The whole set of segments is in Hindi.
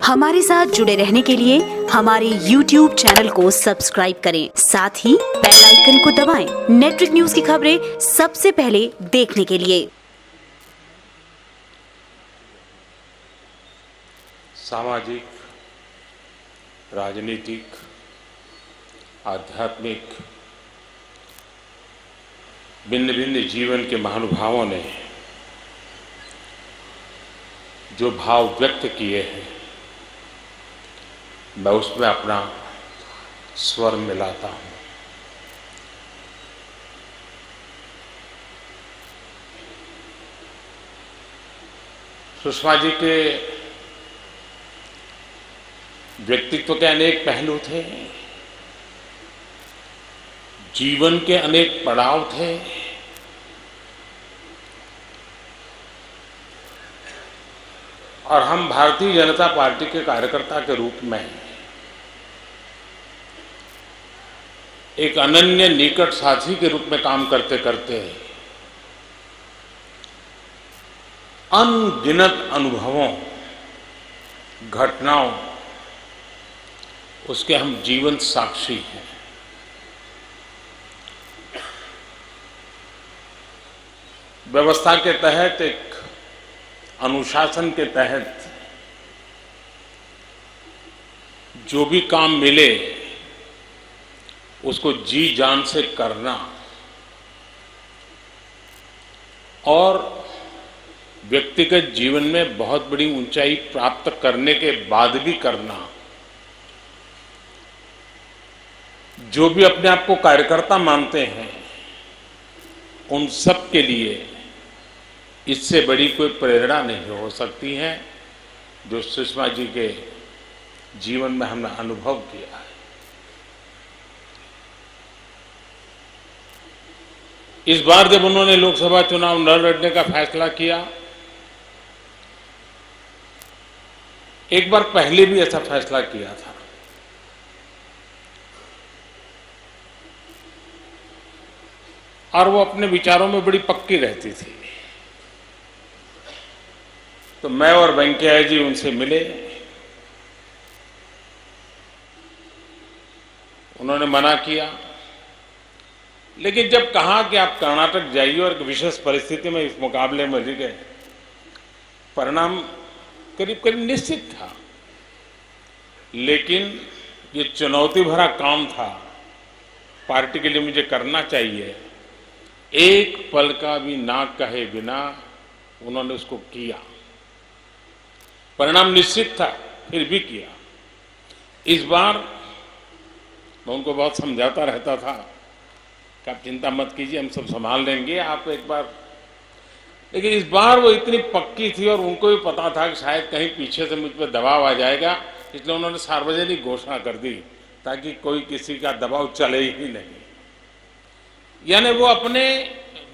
हमारे साथ जुड़े रहने के लिए हमारे YouTube चैनल को सब्सक्राइब करें, साथ ही बेल आइकन को दबाएं। नेटवर्क न्यूज की खबरें सबसे पहले देखने के लिए। सामाजिक, राजनीतिक, आध्यात्मिक भिन्न भिन्न जीवन के महानुभावों ने जो भाव व्यक्त किए हैं, मैं उसमें अपना स्वर मिलाता हूं। सुषमा जी के व्यक्तित्व के अनेक पहलू थे, जीवन के अनेक पड़ाव थे, और हम भारतीय जनता पार्टी के कार्यकर्ता के रूप में एक अनन्य निकट साथी के रूप में काम करते करते अनगिनत अनुभवों, घटनाओं, उसके हम जीवंत साक्षी हैं। व्यवस्था के तहत, एक अनुशासन के तहत जो भी काम मिले उसको जी जान से करना, और व्यक्तिगत जीवन में बहुत बड़ी ऊंचाई प्राप्त करने के बाद भी करना, जो भी अपने आप को कार्यकर्ता मानते हैं उन सब के लिए इससे बड़ी कोई प्रेरणा नहीं हो सकती है जो सुषमा जी के जीवन में हमने अनुभव किया है। इस बार जब उन्होंने लोकसभा चुनाव न लड़ने का फैसला किया, एक बार पहले भी ऐसा फैसला किया था, और वो अपने विचारों में बड़ी पक्की रहती थी। तो मैं और वेंकैया जी उनसे मिले, उन्होंने मना किया, लेकिन जब कहा कि आप कर्नाटक जाइए और एक विशेष परिस्थिति में इस मुकाबले में रह गए, परिणाम करीब करीब निश्चित था, लेकिन ये चुनौती भरा काम था, पार्टी के लिए मुझे करना चाहिए। एक पल का भी ना कहे बिना उन्होंने उसको किया। परिणाम निश्चित था, फिर भी किया। इस बार मैं उनको बहुत समझाता रहता था कि आप चिंता मत कीजिए, हम सब संभाल लेंगे, आप एक बार। लेकिन इस बार वो इतनी पक्की थी और उनको भी पता था कि शायद कहीं पीछे से मुझ पर दबाव आ जाएगा, इसलिए उन्होंने सार्वजनिक घोषणा कर दी ताकि कोई किसी का दबाव चले ही नहीं। यानी वो अपने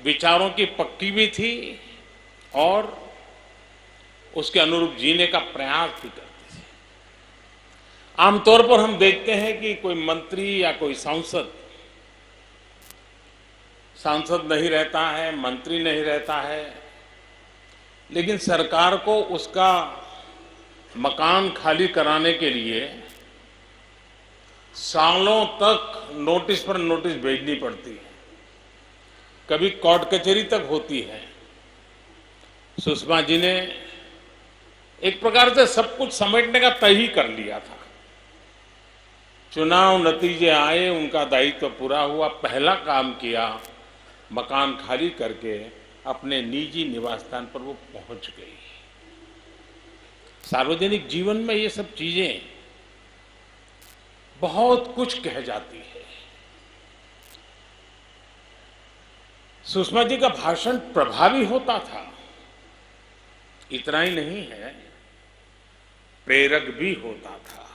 विचारों की पक्की भी थी और उसके अनुरूप जीने का प्रयास भी करती थी। आमतौर पर हम देखते हैं कि कोई मंत्री या कोई सांसद नहीं रहता है, मंत्री नहीं रहता है, लेकिन सरकार को उसका मकान खाली कराने के लिए सालों तक नोटिस पर नोटिस भेजनी पड़ती है, कभी कोर्ट कचहरी तक होती है। सुषमा जी ने एक प्रकार से सब कुछ समेटने का तय ही कर लिया था। चुनाव नतीजे आए, उनका दायित्व पूरा हुआ, पहला काम किया, मकान खाली करके अपने निजी निवास स्थान पर वो पहुंच गई। सार्वजनिक जीवन में ये सब चीजें बहुत कुछ कह जाती है। सुषमा जी का भाषण प्रभावी होता था, इतना ही नहीं है, प्रेरक भी होता था।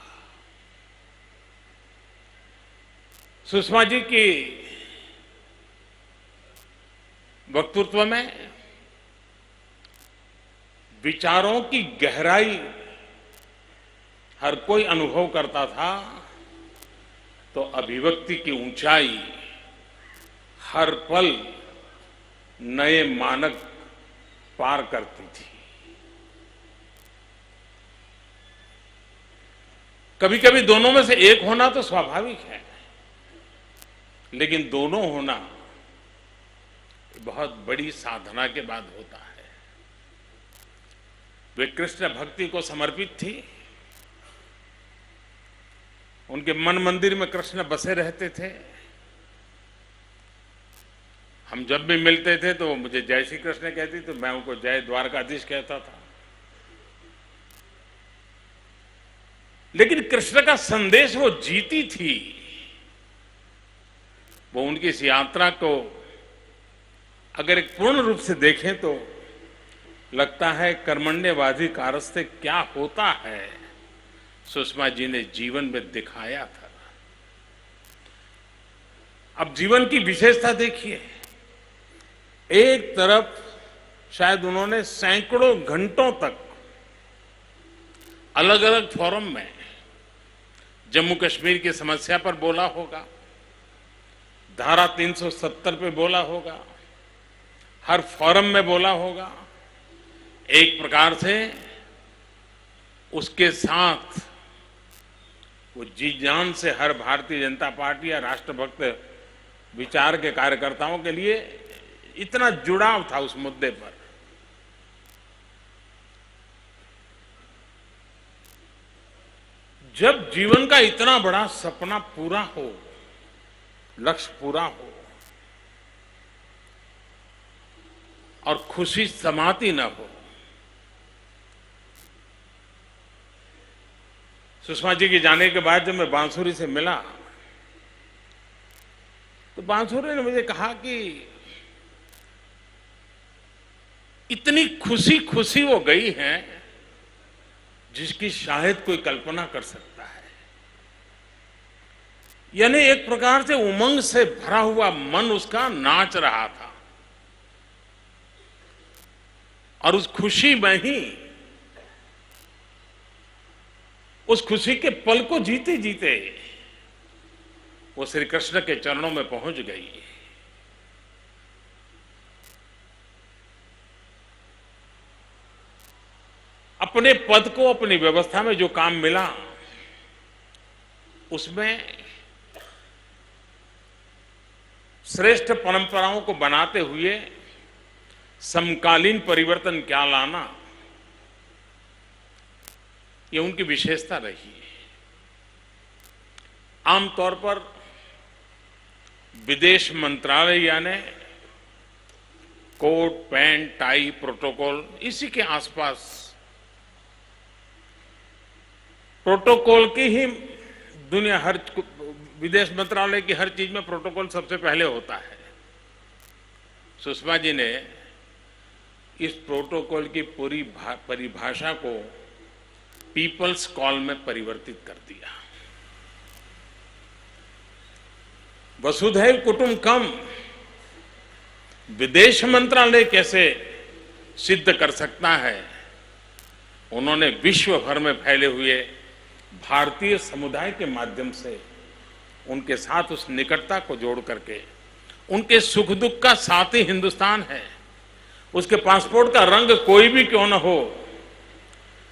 सुषमा जी की वक्तृत्व में विचारों की गहराई हर कोई अनुभव करता था, तो अभिव्यक्ति की ऊंचाई हर पल नए मानक पार करती थी। कभी कभी दोनों में से एक होना तो स्वाभाविक है, लेकिन दोनों होना बहुत बड़ी साधना के बाद होता है। वे कृष्ण भक्ति को समर्पित थी। उनके मन मंदिर में कृष्ण बसे रहते थे। हम जब भी मिलते थे तो वो मुझे जय श्री कृष्ण कहती, तो मैं उनको जय द्वारकाधीश कहता था। लेकिन कृष्ण का संदेश वो जीती थी। वो उनकी इस यात्रा को अगर एक पूर्ण रूप से देखें तो लगता है कर्मण्यवाधिकारस्ते क्या होता है, सुषमा जी ने जीवन में दिखाया था। अब जीवन की विशेषता देखिए, एक तरफ शायद उन्होंने सैकड़ों घंटों तक अलग अलग फोरम में जम्मू कश्मीर की समस्या पर बोला होगा, धारा 370 पे बोला होगा, हर फोरम में बोला होगा। एक प्रकार से उसके साथ वो जी जान से हर भारतीय जनता पार्टी या राष्ट्रभक्त विचार के कार्यकर्ताओं के लिए इतना जुड़ाव था उस मुद्दे पर। जब जीवन का इतना बड़ा सपना पूरा हो, लक्ष्य पूरा हो और खुशी समाती न हो, सुषमा जी के जाने के बाद जब मैं बांसुरी से मिला तो बांसुरी ने मुझे कहा कि इतनी खुशी खुशी वो गई हैं जिसकी शायद कोई कल्पना कर सकता है। यानी एक प्रकार से उमंग से भरा हुआ मन उसका नाच रहा था और उस खुशी में ही, उस खुशी के पल को जीते जीते वो श्री कृष्ण के चरणों में पहुंच गई। अपने पद को, अपनी व्यवस्था में जो काम मिला उसमें श्रेष्ठ परंपराओं को बनाते हुए समकालीन परिवर्तन क्या लाना, ये उनकी विशेषता रही है। आमतौर पर विदेश मंत्रालय यानी कोट पैंट टाई प्रोटोकॉल, इसी के आसपास प्रोटोकॉल की ही दुनिया, हर विदेश मंत्रालय की हर चीज में प्रोटोकॉल सबसे पहले होता है। सुषमा जी ने इस प्रोटोकॉल की पूरी परिभाषा को पीपल्स कॉल में परिवर्तित कर दिया। वसुधैव कुटुंबकम विदेश मंत्रालय कैसे सिद्ध कर सकता है, उन्होंने विश्व भर में फैले हुए भारतीय समुदाय के माध्यम से उनके साथ उस निकटता को जोड़ करके, उनके सुख दुख का साथी हिंदुस्तान है, उसके पासपोर्ट का रंग कोई भी क्यों न हो,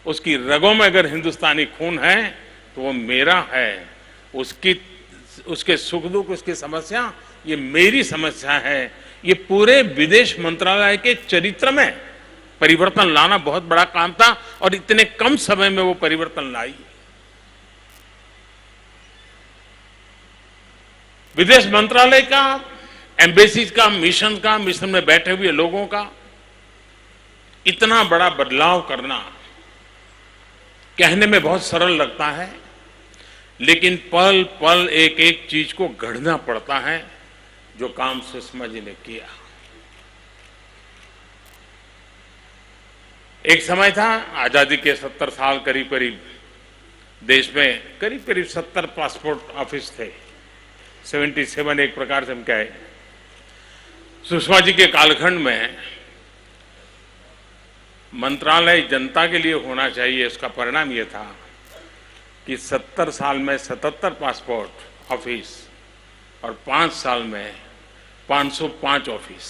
उसकी रगों में अगर हिंदुस्तानी खून है तो वो मेरा है, उसके सुख दुख, उसकी समस्या ये मेरी समस्या है। ये पूरे विदेश मंत्रालय के चरित्र में परिवर्तन लाना बहुत बड़ा काम था और इतने कम समय में वो परिवर्तन लाई। विदेश मंत्रालय का, एम्बेसीज का, मिशन में बैठे हुए लोगों का इतना बड़ा बदलाव करना कहने में बहुत सरल लगता है, लेकिन पल पल एक एक चीज को गढ़ना पड़ता है, जो काम सुषमा जी ने किया। एक समय था, आजादी के 70 साल करीब करीब देश में करीब करीब 70 पासपोर्ट ऑफिस थे, 77 एक प्रकार से हम कहें। सुषमा जी के कालखंड में मंत्रालय जनता के लिए होना चाहिए, इसका परिणाम यह था कि 70 साल में 77 पासपोर्ट ऑफिस और 5 साल में 505 ऑफिस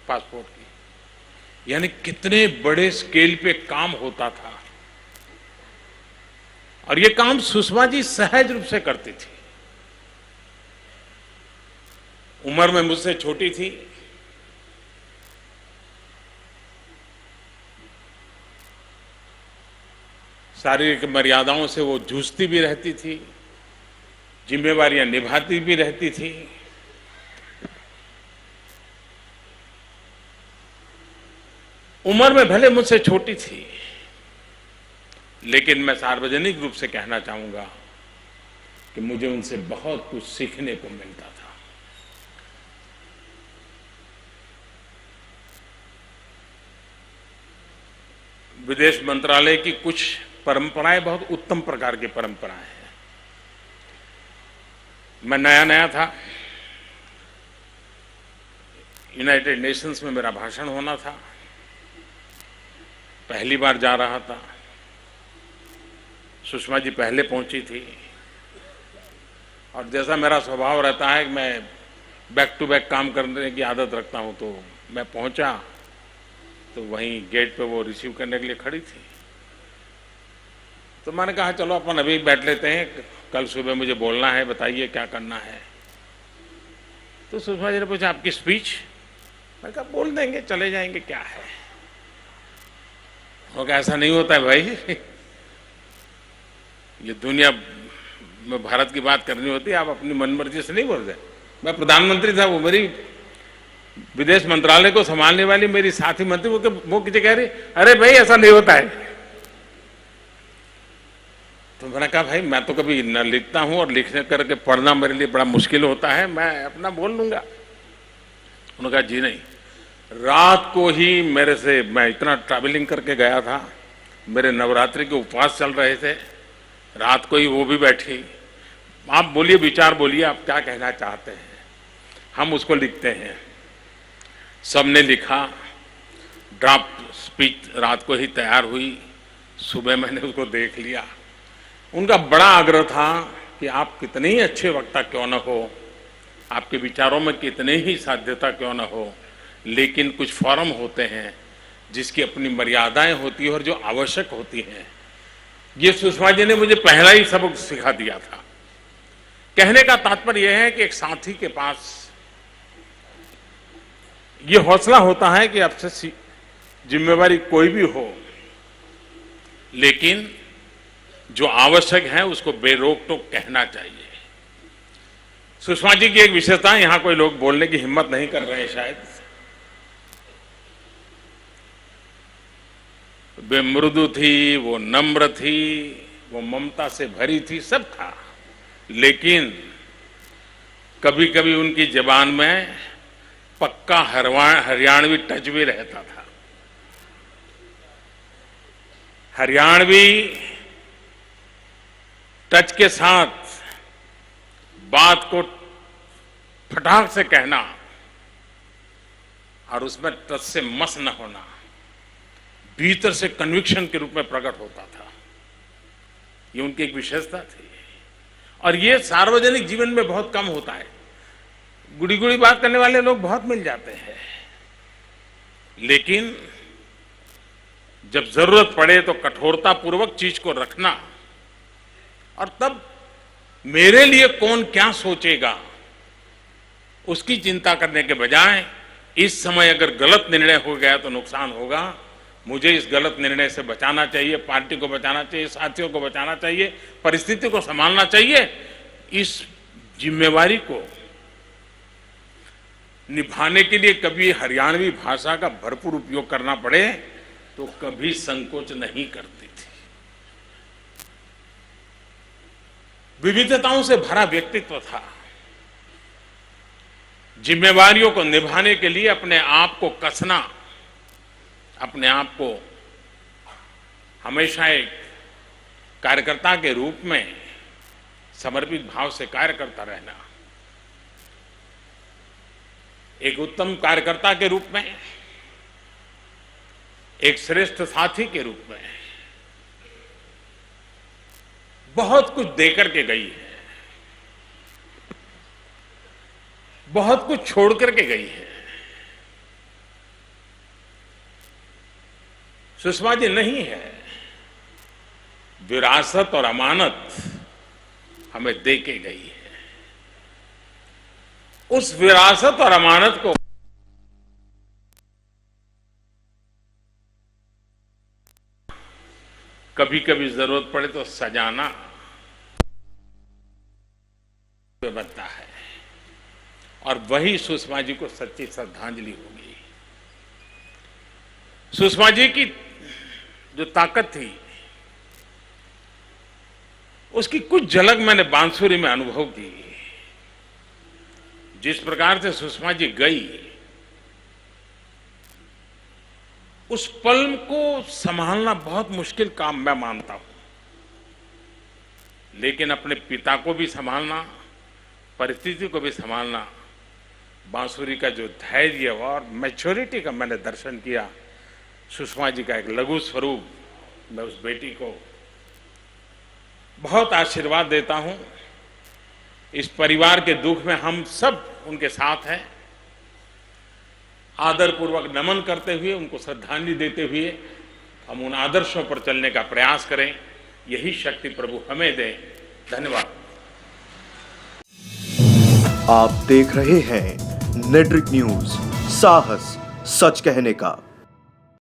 पासपोर्ट की। यानी कितने बड़े स्केल पे काम होता था। और ये काम सुषमा जी सहज रूप से करती थी। उम्र में मुझसे छोटी थी, शारीरिक मर्यादाओं से वो जूझती भी रहती थी, जिम्मेवारियां निभाती भी रहती थी। उम्र में भले मुझसे छोटी थी, लेकिन मैं सार्वजनिक रूप से कहना चाहूंगा कि मुझे उनसे बहुत कुछ सीखने को मिलता था। विदेश मंत्रालय की कुछ परंपराएं बहुत उत्तम प्रकार की परंपराएं हैं। मैं नया नया था, यूनाइटेड नेशंस में मेरा भाषण होना था, पहली बार जा रहा था। सुषमा जी पहले पहुंची थी और जैसा मेरा स्वभाव रहता है कि मैं बैक टू बैक काम करने की आदत रखता हूं, तो मैं पहुंचा तो वहीं गेट पे वो रिसीव करने के लिए खड़ी थी। तो मैंने कहा चलो अपन अभी बैठ लेते हैं, कल सुबह मुझे बोलना है, बताइए क्या करना है। तो सुषमा जी ने पूछा आपकी स्पीच? मैं कहा बोल देंगे, चले जाएंगे, क्या है। वो कहा ऐसा नहीं होता है भाई, ये दुनिया में भारत की बात करनी होती है, आप अपनी मनमर्जी से नहीं बोल रहे। मैं प्रधानमंत्री था, वो मेरी विदेश मंत्रालय को संभालने वाली मेरी साथी मंत्री वो किसी कह रही अरे भाई ऐसा नहीं होता है। तो मैंने कहा भाई मैं तो कभी न लिखता हूं और लिखने करके पढ़ना मेरे लिए बड़ा मुश्किल होता है, मैं अपना बोल लूंगा। उन्होंने कहा जी नहीं, रात को ही मेरे से, मैं इतना ट्रैवलिंग करके गया था, मेरे नवरात्रि के उपवास चल रहे थे, रात को ही वो भी बैठी। आप बोलिए, विचार बोलिए, आप क्या कहना चाहते हैं, हम उसको लिखते हैं। सबने लिखा, ड्राफ्ट स्पीच रात को ही तैयार हुई, सुबह मैंने उसको देख लिया। उनका बड़ा आग्रह था कि आप कितने ही अच्छे वक्ता क्यों न हो, आपके विचारों में कितने ही साध्यता क्यों न हो, लेकिन कुछ फॉर्म होते हैं जिसकी अपनी मर्यादाएं होती हैं और जो आवश्यक होती हैं। ये सुषमा जी ने मुझे पहला ही सबक सिखा दिया था। कहने का तात्पर्य यह है कि एक साथी के पास ये हौसला होता है कि आपसे जिम्मेवारी कोई भी हो, लेकिन जो आवश्यक है उसको बेरोक टोक कहना चाहिए। सुषमा जी की एक विशेषता है, यहां कोई लोग बोलने की हिम्मत नहीं कर रहे हैं शायद। वे मृदु थी, वो नम्र थी, वो ममता से भरी थी, सब था, लेकिन कभी कभी उनकी जबान में पक्का हरियाणवी टच भी रहता था। हरियाणवी टच के साथ बात को फटाक से कहना और उसमें टच से मस न होना भीतर से कन्विक्शन के रूप में प्रकट होता था। ये उनकी एक विशेषता थी और ये सार्वजनिक जीवन में बहुत कम होता है। गुड़ी गुड़ी बात करने वाले लोग बहुत मिल जाते हैं, लेकिन जब जरूरत पड़े तो कठोरता पूर्वक चीज को रखना और तब मेरे लिए कौन क्या सोचेगा उसकी चिंता करने के बजाय इस समय अगर गलत निर्णय हो गया तो नुकसान होगा, मुझे इस गलत निर्णय से बचाना चाहिए, पार्टी को बचाना चाहिए, साथियों को बचाना चाहिए, परिस्थिति को संभालना चाहिए। इस जिम्मेवारी को निभाने के लिए कभी हरियाणवी भाषा का भरपूर उपयोग करना पड़े तो कभी संकोच नहीं करती थी। विविधताओं से भरा व्यक्तित्व था। जिम्मेवारियों को निभाने के लिए अपने आप को कसना, अपने आप को हमेशा एक कार्यकर्ता के रूप में समर्पित भाव से कार्य करता रहना, एक उत्तम कार्यकर्ता के रूप में, एक श्रेष्ठ साथी के रूप में बहुत कुछ देकर के गई है, बहुत कुछ छोड़ करके गई है। सुषमा जी नहीं है, विरासत और अमानत हमें दे के गई है। उस विरासत और अमानत को कभी कभी जरूरत पड़े तो सजाना बनता है, और वही सुषमा जी को सच्ची श्रद्धांजलि होगी। सुषमा जी की जो ताकत थी उसकी कुछ झलक मैंने बांसुरी में अनुभव की। जिस प्रकार से सुषमा जी गई, उस पल को संभालना बहुत मुश्किल काम मैं मानता हूं, लेकिन अपने पिता को भी संभालना, परिस्थिति को भी संभालना, बांसुरी का जो धैर्य और मैच्योरिटी का मैंने दर्शन किया, सुषमा जी का एक लघु स्वरूप, मैं उस बेटी को बहुत आशीर्वाद देता हूं। इस परिवार के दुख में हम सब उनके साथ हैं। आदरपूर्वक नमन करते हुए, उनको श्रद्धांजलि देते हुए हम उन आदर्शों पर चलने का प्रयास करें। यही शक्ति प्रभु हमें दे। धन्यवाद। आप देख रहे हैं नेट्रिक न्यूज, साहस सच कहने का।